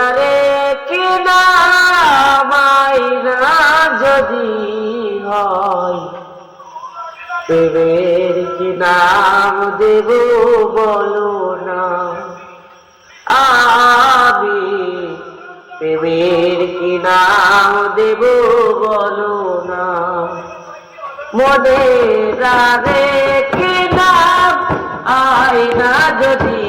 আরে কি নাম আইনা যদি হয়, প্রেমের কি নাম দেব বলো না। আমি প্রেমের কি নাম দেব বলো না। মনের আরে কি নাম আয়না যদি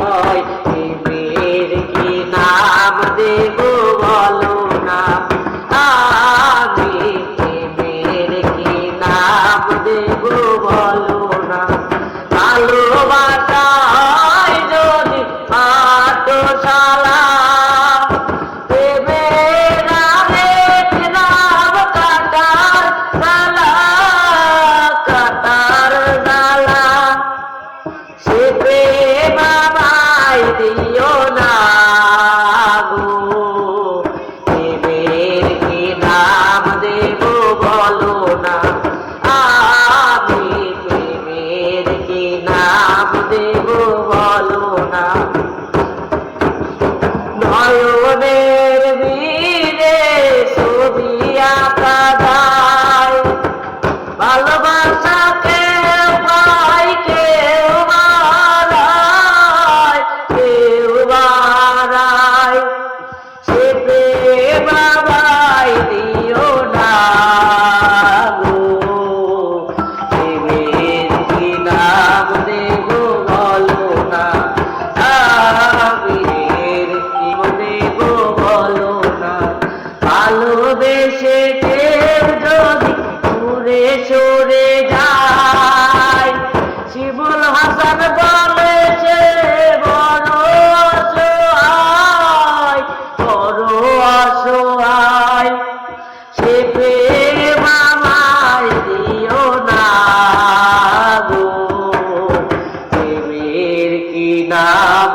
হয়, প্রেমের কি নাম দেব বলো না। আমি প্রেমের কি নাম দেব বলো না। ভালোবাসায় যদি পাঠশালা, প্রেমের আরেক নাম কাটার জ্বালা, কাটার জ্বালা। সে প্রেম আমায় দিও না গো, প্রেমের কি নাম দেব বলো না। আমি প্রেমের কি নাম দেব বলো না। নয়নের বীরে ছবি আঁকা যায়, ভালোবাসা কেউ পায় কেউ বাড়ায়, কেউ বাড়ায়। সে প্রেম আমায় দিও না গো, প্রেমের কি নাম দেব বলো না। আমি কি দেব বলো না। ভালোবেসে কেউ যদি দূরে সরে যায়, শিবুল হাসান বলেছে বড় অসহায়, বড় অসহায়। সে প্রেম আমায় দিও না গো, প্রেমের কি নাম